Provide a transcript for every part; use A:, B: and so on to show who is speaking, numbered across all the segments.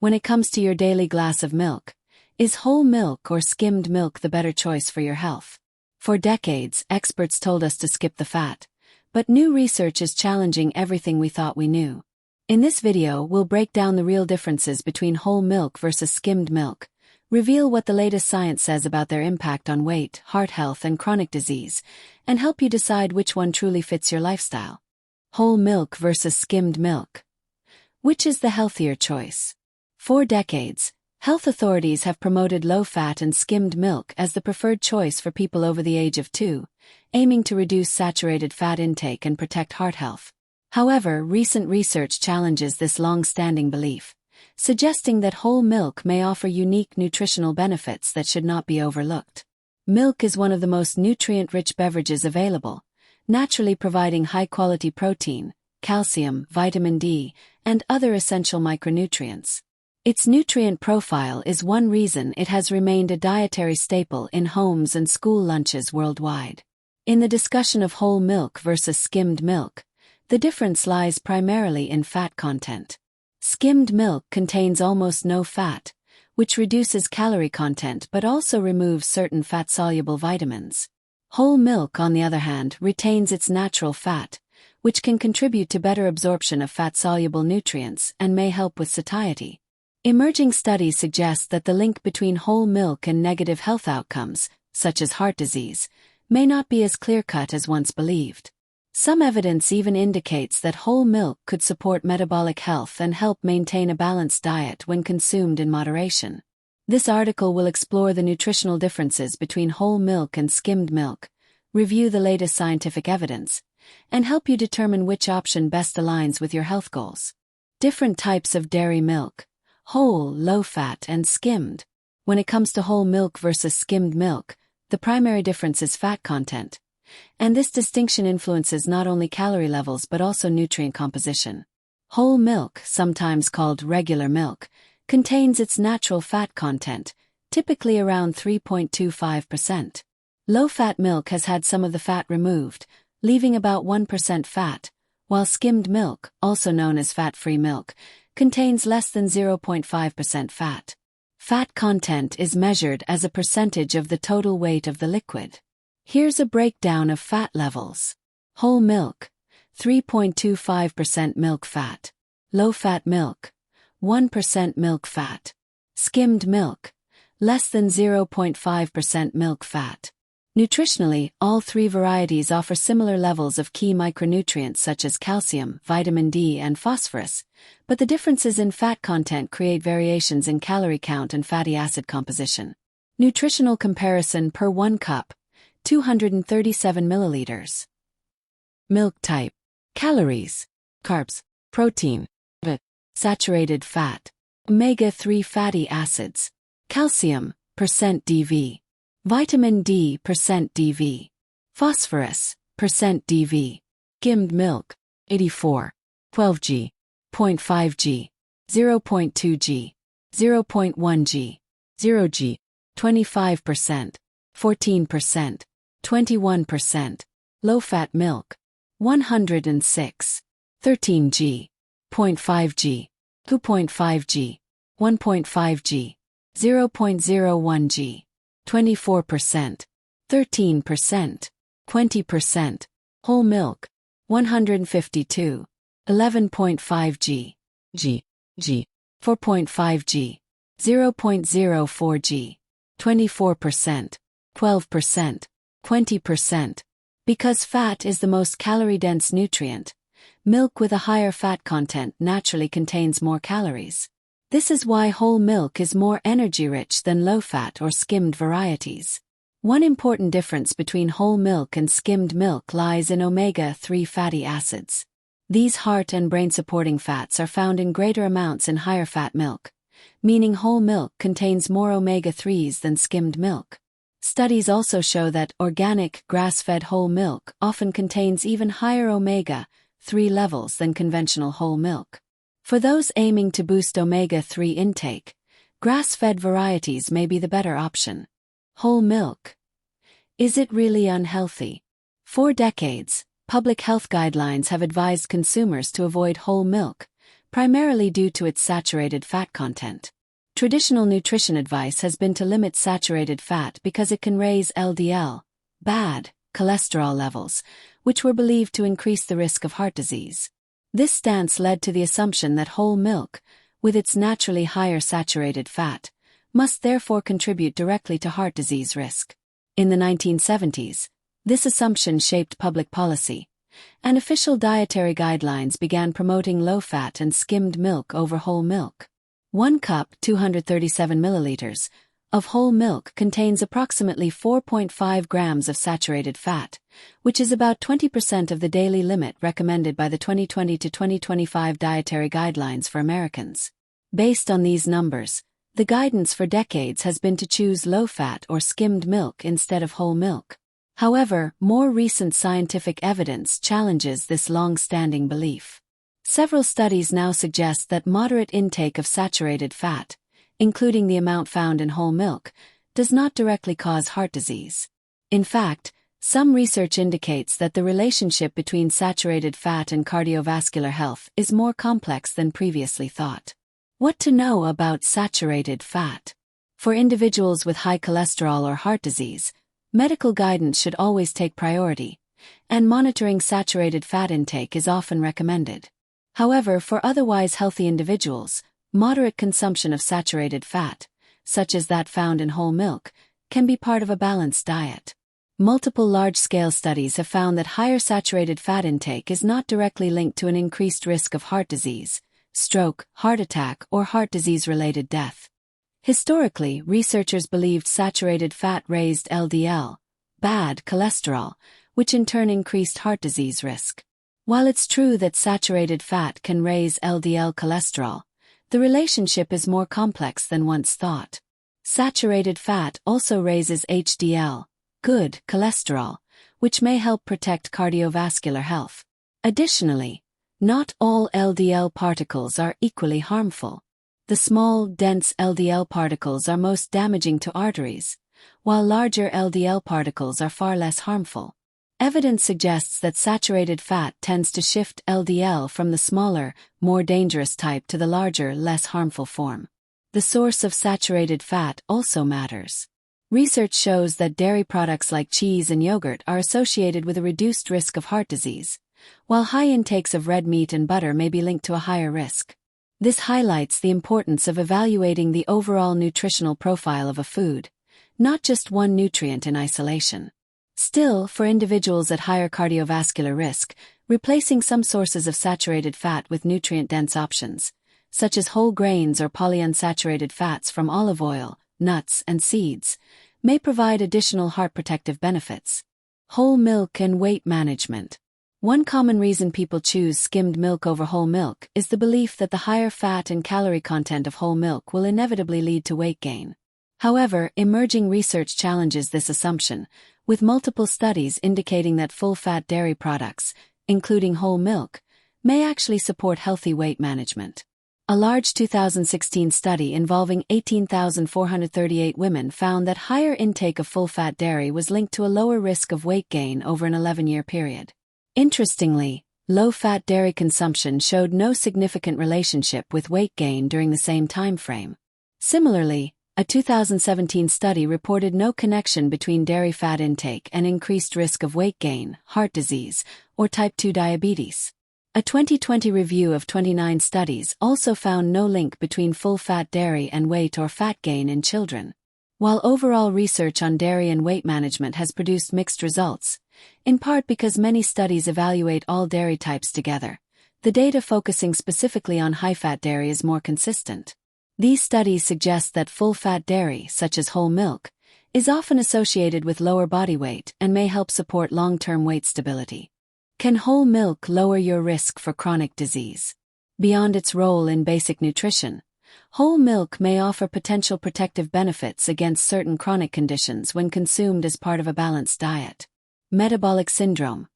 A: When it comes to your daily glass of milk, is whole milk or skimmed milk the better choice for your health? For decades, experts told us to skip the fat, but new research is challenging everything we thought we knew. In this video, we'll break down the real differences between whole milk versus skimmed milk, reveal what the latest science says about their impact on weight, heart health, and chronic disease, and help you decide which one truly fits your lifestyle. Whole milk versus skimmed milk. Which is the healthier choice? For decades, health authorities have promoted low-fat and skimmed milk as the preferred choice for people over the age of 2, aiming to reduce saturated fat intake and protect heart health. However, recent research challenges this long-standing belief, suggesting that whole milk may offer unique nutritional benefits that should not be overlooked. Milk is one of the most nutrient-rich beverages available, naturally providing high-quality protein, calcium, vitamin D, and other essential micronutrients. Its nutrient profile is one reason it has remained a dietary staple in homes and school lunches worldwide. In the discussion of whole milk versus skimmed milk, the difference lies primarily in fat content. Skimmed milk contains almost no fat, which reduces calorie content but also removes certain fat-soluble vitamins. Whole milk, on the other hand, retains its natural fat, which can contribute to better absorption of fat-soluble nutrients and may help with satiety. Emerging studies suggest that the link between whole milk and negative health outcomes, such as heart disease, may not be as clear-cut as once believed. Some evidence even indicates that whole milk could support metabolic health and help maintain a balanced diet when consumed in moderation. This article will explore the nutritional differences between whole milk and skimmed milk, review the latest scientific evidence, and help you determine which option best aligns with your health goals. Different types of dairy milk: whole, low-fat, and skimmed. When it comes to whole milk versus skimmed milk, the primary difference is fat content, and this distinction influences not only calorie levels but also nutrient composition. Whole milk, sometimes called regular milk, contains its natural fat content, typically around 3.25%. Low-fat milk has had some of the fat removed, leaving about 1% fat, while skimmed milk, also known as fat-free milk, contains less than 0.5% fat. Fat content is measured as a percentage of the total weight of the liquid. Here's a breakdown of fat levels. Whole milk, 3.25% milk fat. Low-fat milk, 1% milk fat. Skimmed milk, less than 0.5% milk fat. Nutritionally, all three varieties offer similar levels of key micronutrients such as calcium, vitamin D, and phosphorus, but the differences in fat content create variations in calorie count and fatty acid composition. Nutritional comparison per 1 cup, 237 milliliters. Milk type: calories, carbs, protein, saturated fat, omega-3 fatty acids, calcium, %dV. Vitamin D, %dV. Phosphorus, %dV. Skimmed milk, 84. 12g. 0.5g. 0.2g. 0.1g. 0g. 25%. 14%. 21%. Low-fat milk, 106. 13g. 0.5g. 2.5g. 1.5g. 0.01g. 24%, 13%, 20%. Whole milk, 152, 11.5g, g, 4.5g, 0.04g, 24%, 12%, 20%. Because fat is the most calorie-dense nutrient, milk with a higher fat content naturally contains more calories. This is why whole milk is more energy-rich than low-fat or skimmed varieties. One important difference between whole milk and skimmed milk lies in omega-3 fatty acids. These heart and brain-supporting fats are found in greater amounts in higher-fat milk, meaning whole milk contains more omega-3s than skimmed milk. Studies also show that organic, grass-fed whole milk often contains even higher omega-3 levels than conventional whole milk. For those aiming to boost omega-3 intake, grass-fed varieties may be the better option. Whole milk. Is it really unhealthy? For decades, public health guidelines have advised consumers to avoid whole milk, primarily due to its saturated fat content. Traditional nutrition advice has been to limit saturated fat because it can raise LDL, bad cholesterol levels, which were believed to increase the risk of heart disease. This stance led to the assumption that whole milk, with its naturally higher saturated fat, must therefore contribute directly to heart disease risk. In the 1970s, this assumption shaped public policy, and official dietary guidelines began promoting low-fat and skimmed milk over whole milk. 1 cup 237 milliliters of whole milk contains approximately 4.5 grams of saturated fat, which is about 20% of the daily limit recommended by the 2020 to 2025 dietary guidelines for Americans. Based on these numbers, the guidance for decades has been to choose low-fat or skimmed milk instead of whole milk. However, more recent scientific evidence challenges this long-standing belief. Several studies now suggest that moderate intake of saturated fat, including the amount found in whole milk, does not directly cause heart disease. In fact, some research indicates that the relationship between saturated fat and cardiovascular health is more complex than previously thought. What to know about saturated fat? For individuals with high cholesterol or heart disease, medical guidance should always take priority, and monitoring saturated fat intake is often recommended. However, for otherwise healthy individuals, moderate consumption of saturated fat, such as that found in whole milk, can be part of a balanced diet. Multiple large-scale studies have found that higher saturated fat intake is not directly linked to an increased risk of heart disease, stroke, heart attack, or heart disease-related death. Historically, researchers believed saturated fat raised LDL, bad cholesterol, which in turn increased heart disease risk. While it's true that saturated fat can raise LDL cholesterol, the relationship is more complex than once thought. Saturated fat also raises HDL, good cholesterol, which may help protect cardiovascular health. Additionally, not all LDL particles are equally harmful. The small, dense LDL particles are most damaging to arteries, while larger LDL particles are far less harmful. Evidence suggests that saturated fat tends to shift LDL from the smaller, more dangerous type to the larger, less harmful form. The source of saturated fat also matters. Research shows that dairy products like cheese and yogurt are associated with a reduced risk of heart disease, while high intakes of red meat and butter may be linked to a higher risk. This highlights the importance of evaluating the overall nutritional profile of a food, not just one nutrient in isolation. Still, for individuals at higher cardiovascular risk, replacing some sources of saturated fat with nutrient-dense options, such as whole grains or polyunsaturated fats from olive oil, nuts, and seeds, may provide additional heart protective benefits. Whole milk and weight management. One common reason people choose skimmed milk over whole milk is the belief that the higher fat and calorie content of whole milk will inevitably lead to weight gain. However, emerging research challenges this assumption, with multiple studies indicating that full-fat dairy products, including whole milk, may actually support healthy weight management. A large 2016 study involving 18,438 women found that higher intake of full-fat dairy was linked to a lower risk of weight gain over an 11-year period. Interestingly, low-fat dairy consumption showed no significant relationship with weight gain during the same time frame. Similarly, a 2017 study reported no connection between dairy fat intake and increased risk of weight gain, heart disease, or type 2 diabetes. A 2020 review of 29 studies also found no link between full-fat dairy and weight or fat gain in children. While overall research on dairy and weight management has produced mixed results, in part because many studies evaluate all dairy types together, the data focusing specifically on high-fat dairy is more consistent. These studies suggest that full-fat dairy, such as whole milk, is often associated with lower body weight and may help support long-term weight stability. Can whole milk lower your risk for chronic disease? Beyond its role in basic nutrition, whole milk may offer potential protective benefits against certain chronic conditions when consumed as part of a balanced diet. Metabolic syndrome.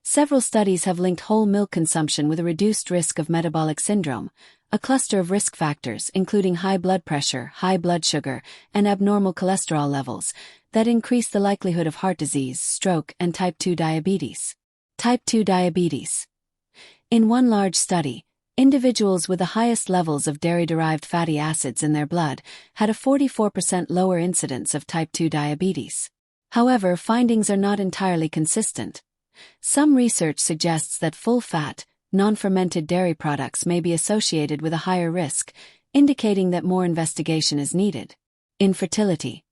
A: Several studies have linked whole milk consumption with a reduced risk of metabolic syndrome, a cluster of risk factors including high blood pressure, high blood sugar, and abnormal cholesterol levels that increase the likelihood of heart disease, stroke, and type 2 diabetes. Type 2 diabetes. In one large study, Individuals with the highest levels of dairy-derived fatty acids in their blood had a 44% lower incidence of type 2 diabetes. However, findings are not entirely consistent. Some research suggests that full-fat, non-fermented dairy products may be associated with a higher risk, indicating that more investigation is needed. Infertility.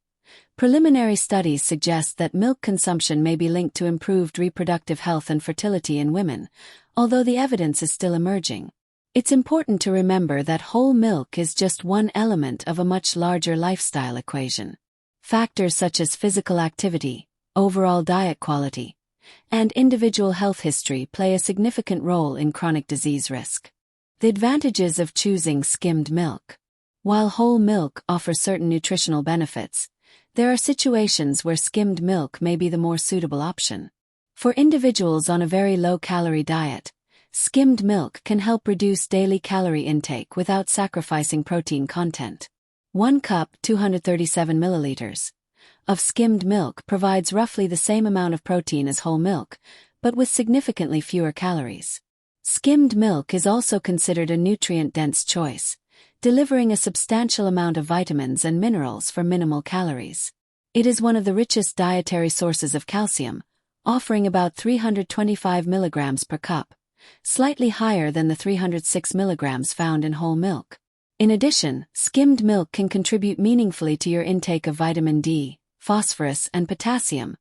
A: Preliminary studies suggest that milk consumption may be linked to improved reproductive health and fertility in women, although the evidence is still emerging. It's important to remember that whole milk is just one element of a much larger lifestyle equation. Factors such as physical activity, overall diet quality, and individual health history play a significant role in chronic disease risk. The advantages of choosing skimmed milk. While whole milk offers certain nutritional benefits, there are situations where skimmed milk may be the more suitable option. For individuals on a very low-calorie diet, skimmed milk can help reduce daily calorie intake without sacrificing protein content. 1 cup 237 milliliters of skimmed milk provides roughly the same amount of protein as whole milk, but with significantly fewer calories. Skimmed milk is also considered a nutrient-dense choice, delivering a substantial amount of vitamins and minerals for minimal calories. It is one of the richest dietary sources of calcium, offering about 325 milligrams per cup, slightly higher than the 306 milligrams found in whole milk. In addition, skimmed milk can contribute meaningfully to your intake of vitamin D, phosphorus, and potassium,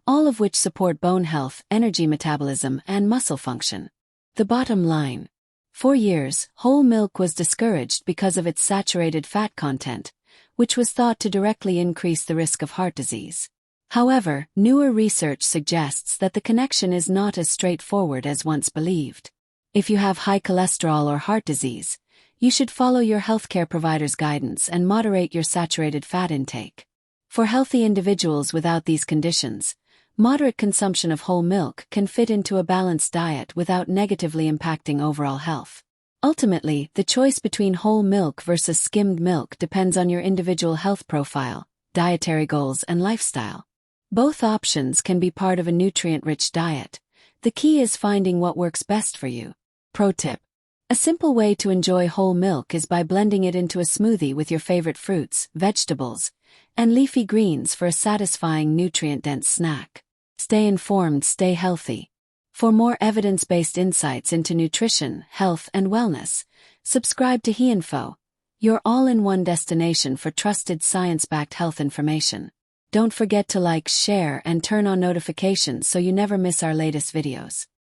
A: all of which support bone health, energy metabolism, and muscle function. The bottom line. For years, whole milk was discouraged because of its saturated fat content, which was thought to directly increase the risk of heart disease. However, newer research suggests that the connection is not as straightforward as once believed. If you have high cholesterol or heart disease, you should follow your healthcare provider's guidance and moderate your saturated fat intake. For healthy individuals without these conditions, moderate consumption of whole milk can fit into a balanced diet without negatively impacting overall health. Ultimately, the choice between whole milk versus skimmed milk depends on your individual health profile, dietary goals, and lifestyle. Both options can be part of a nutrient-rich diet. The key is finding what works best for you. Pro tip. A simple way to enjoy whole milk is by blending it into a smoothie with your favorite fruits, vegetables, and leafy greens for a satisfying nutrient-dense snack. Stay informed, stay healthy. For more evidence-based insights into nutrition, health, and wellness, subscribe to HeInfo, your all-in-one destination for trusted science-backed health information. Don't forget to like, share, and turn on notifications so you never miss our latest videos.